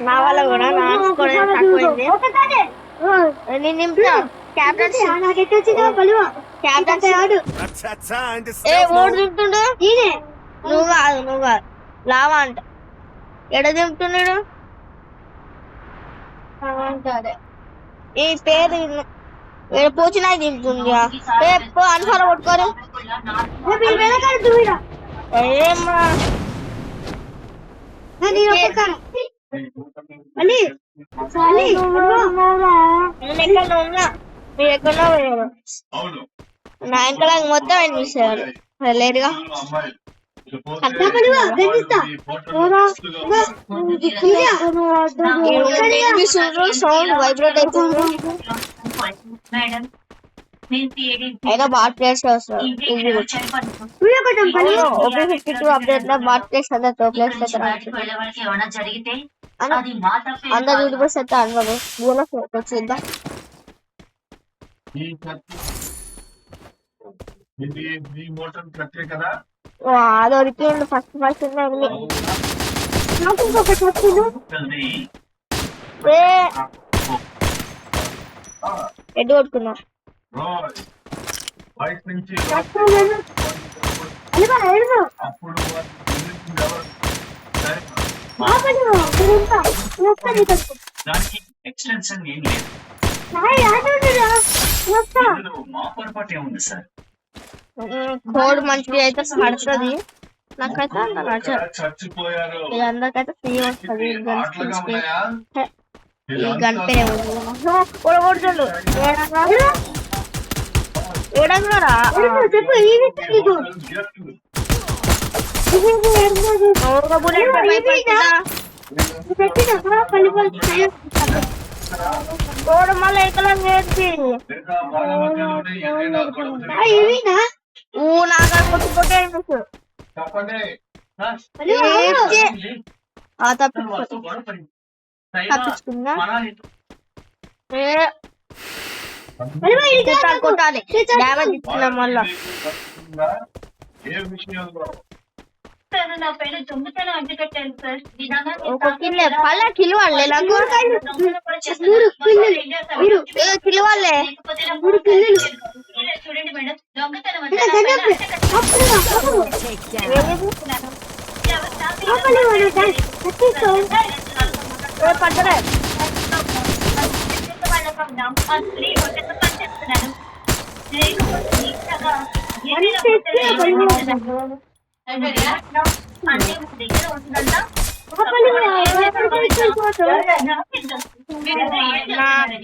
నా వల్ల కూడా తక్కువైంది. నేను నింపిన క్యాప్టెన్ ఏ ఓడి దింపుతుండు నువ్వు కాదు లావా అంట ఎడ దింపుతున్నాడు ఈ పేరు పోచినా దింపుతుంది అనుసారం కొట్టుకోరు ఏమా మీరు ఎక్కడో పోయారు నా ఇంకా మొత్తం అనిపిస్తారు లేదుగా సౌండ్ వైబ్రేట్ అవుతుంది అయితే బాట్ ప్లేస్ వస్తుంది అప్డేట్ లో బాట్ ప్లేస్ అంతా తో ప్లేస్ అందరు యూట్యూబర్స్ అయితే అన్నారు చూద్దాం అది ఒరికిండు ఫస్ట్ ఎడ్డు కొట్టుకున్నా కోడ్ మంచిగా అయితే పడుతుంది నాకైతే అందరికైతే ఫ్రీ వస్తుంది ఈ గంటే కొడుతుండు ఏడన్నారా కోడ్ మళ్ళీ ఎక్కడ నేర్చి నాగా కొట్టుకుంటే తప్పించుకున్నా కొట్టాలి డ్యామేజ్ ఇస్తున్నాం మళ్ళా పళ్ళ కిలువాళ్ళే కిలువాళ్ళే పడ్డరే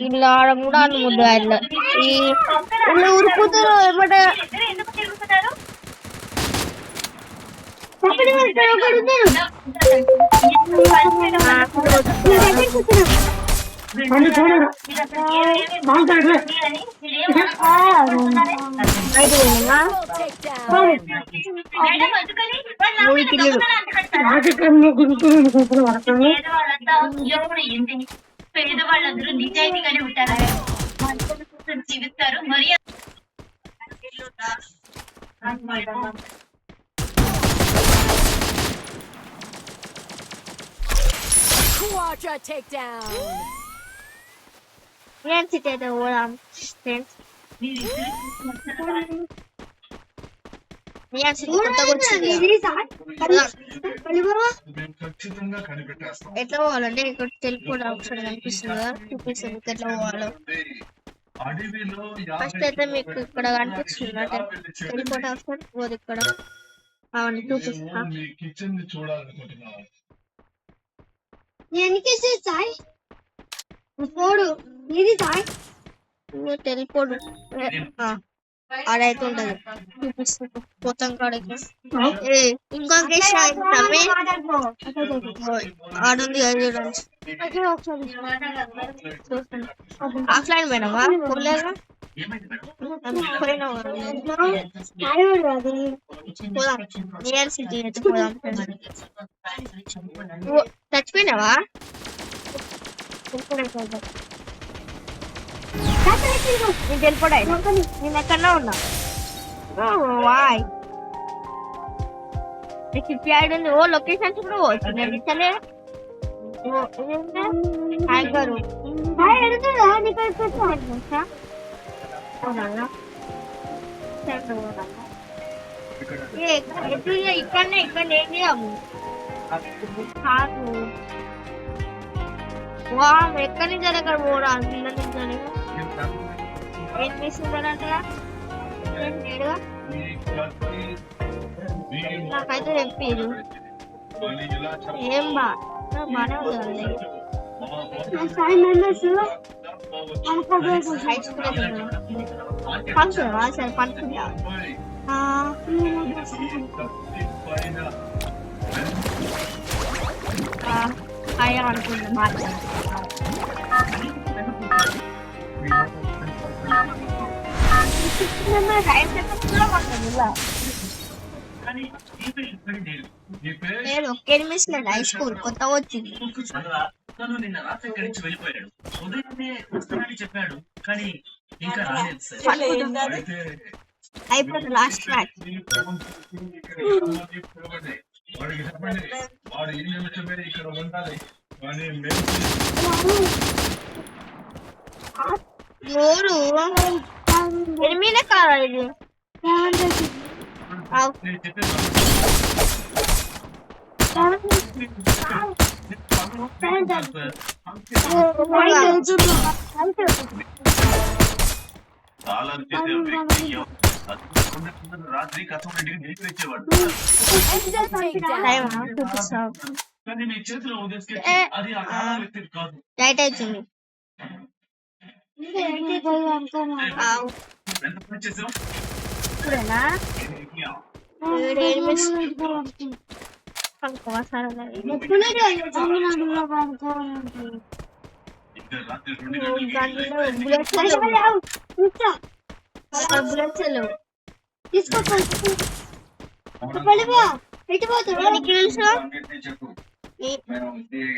ఇలా కూడా ముద్దు ఆయన ఉరుకుతారు ఏమంటే పేదవాళ్ళందరూ నిజాయితీగానే ఉంటారు జీవిస్తారు మరి Quadra takedown. నేను సిటీ పోదాం ఫ్రెండ్స్ ఎట్లా పోవాలంటే ఇక్కడ టెలిపోర్ట్ ఆప్షన్ కనిపిస్తుంది చూపిస్తుంది ఎట్లా పోవాలో ఫస్ట్ అయితే మీకు ఇక్కడ కనిపిస్తుంది టెలిపోర్ట్ ఆప్షన్ పోదు ఇక్కడ అవన్నీ చూపిస్తా టెలిపోర్ట్ ఆడైతే ఉంటది చూపిస్తుంది మొత్తం కాడకి ఇంకొక ఆడుంది ఆఫ్లైన్ పోయినావా పోలేదా పోయినావా పోదాం నియర్ సిటీ అయితే పోదాం చచ్చిపోయినావా నేను వెళ్ళిపోయాయి నేను ఎక్కడో ఉన్నా వాయ్ షిప్యార్డ్ ఉంది ఓ లొకేషన్స్ కూడా పోవచ్చు నేను ఇచ్చలే హ్యాంగరు ఇక్కడనే ఇక్కడ ఏం చేయము కాదు వా ఎక్కడి నుంచి అక్కడ పోరా పిల్లల నుంచి ఏం చేసిందంటే నాకైతే చెప్పారు ఏం బానే ఉంది ఫంక్షన్ సరే పండుకుంటా అయ్యా అనుకుంటా మాట్లాడు నేను ఒకే నిమిషం హై స్కూల్ కొత్త వచ్చింది నిన్న రాత్రి ఇక్కడి నుంచి వెళ్ళిపోయాడు ఉదయాన్నే వస్తానని చెప్పాడు కానీ ఇంకా రాలేదు సార్ అయిపోతుంది లాస్ట్ మ్యాచ్ వాడికి చెప్పండి వాడు ఈ నిమిషమే ఇక్కడ ఉండాలి కానీ నోరు ఎనిమిదే కాదా ఇది రాత్రి కథండికి నీకు ఇచ్చేవాడు కానీ నీ చేతిలో ఉదేస్తే అది ఆ కాలం వ్యక్తి కాదు రైట్ అవుతుంది ఎంత పని చేసావు ఇప్పుడేనా రాత్రి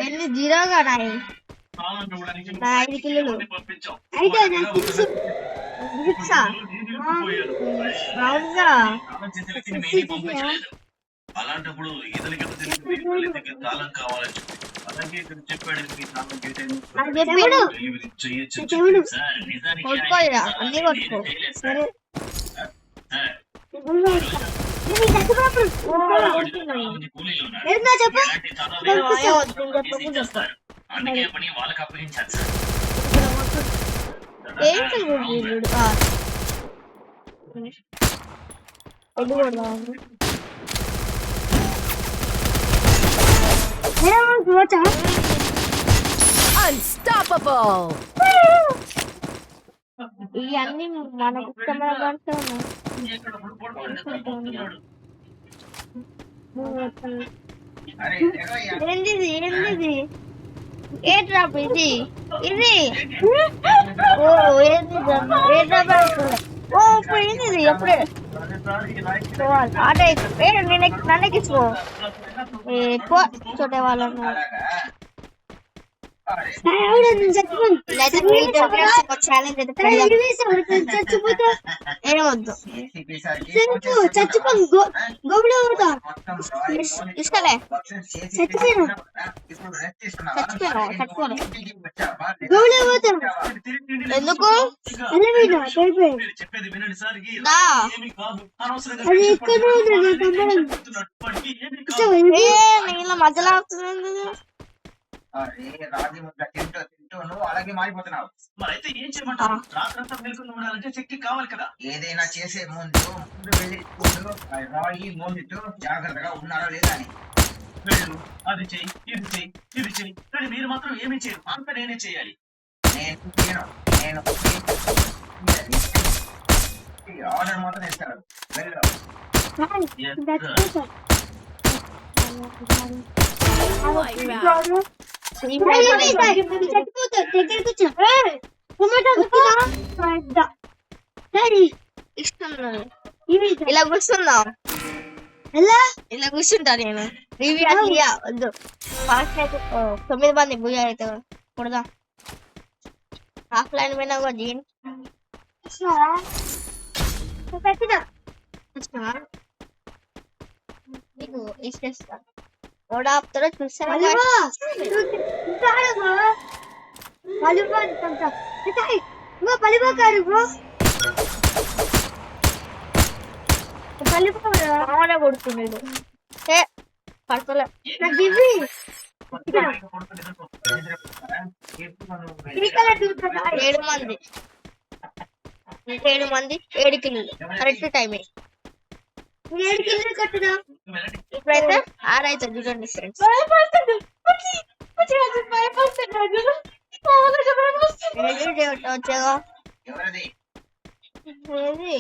ఎన్ని జీరోగా రాయి 5 కిలోలు అలాంటప్పుడు ఇతనికి తాళం కావాలని అలాగే ఇక్కడ చెప్పాడు అందుకే పని వాళ్ళకి అప్పగించారు Unstoppable! ఇవన్నీ మనకు ఇష్టమైన ఏంటిది ఏంటిది ఏ డ్రాప్ ఇది ఇది ఓ ఏంది ఏ డ్రాప్ ఓ ఇప్పుడు ఏంటిది ఎప్పుడే అదే నన్నకి ఇచ్చుకో చూడే వాళ్ళను ఏమొద్దు ఇష్టలే ఎందుకు చెప్పేది వినండి సార్ నీళ్ళ మధ్యలో అవుతుంది రాగి ముద్ద తింటూ తింటూ నువ్వు అలాగే మారిపోతున్నావు. మరైతే ఏం చేయమంటావు? రాత్రంతా మేల్కొని ఉండాలంటే శక్తి కావాలి కదా. ఏదైనా చేసే ముందు వెళ్ళి రాగి మోదితో జాగ్రత్తగా ఉన్నారా లేదా అని వెళ్ళు, అది చెయ్యి, ఇది చెయ్యి, ఇది చెయ్యి, కానీ మీరు మాత్రం ఏమీ చేయరు, అంత నేనే చేయాలి. నేను ఆర్డర్ మాత్రం ఇస్తాను. వెళ్ళు. ఇలా కూర్చుందా ఇలా కూర్చుంటా నేను రివ్యూ వద్దు ఫాస్ట్ అయితే 9 మంది భూజా అయితే కొడదా ఆఫ్లైన్ పోయినా కూడా జీన్ నీకు ఇచ్చేస్తా ఓడ ఆపుతారో చూసారా కొడుతున్నాడు ఏ పడతలే ఏడు మంది ఇంకేడు మంది 7 కిల్లు కరెక్ట్ టైమింగ్ 7 కిల్లు కట్టినా ఇప్పుడైతే 6 అవుతుంది చూడండి ఫ్రెండ్స్ వచ్చేగా ఎవరది ఏది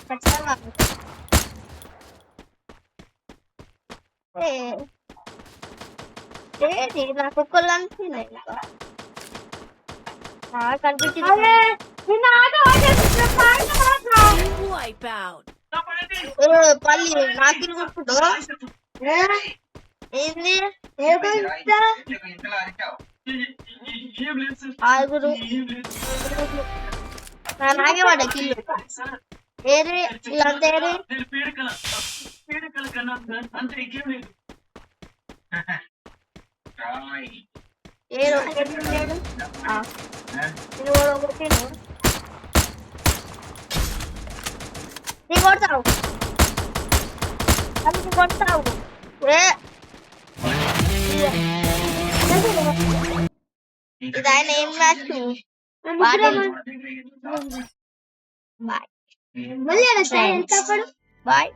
ఖచ్చితంగా ఏది నా కుక్కలు కనిపించింది ఇంకా కనిపించింది Wipeout. పల్లి నాకిలు కొట్టుకుంటూ ఏంది ఇంతలో అరిచావు ఏం లేదు సార్, ఆరుగురు ఏం లేదు నాగే పడ్డా కిల్లు ఏది వీళ్ళంతా ఏది నేను పీడకల కన్నా సార్ అంతే ఇంకేం లేదు. రాయ్ ఏ రోజు లేడు ఒకటి నీ కొడతావు అది కొడతావు ఇది ఆయన ఏం మ్యాచ్ బాయ్ బాయ్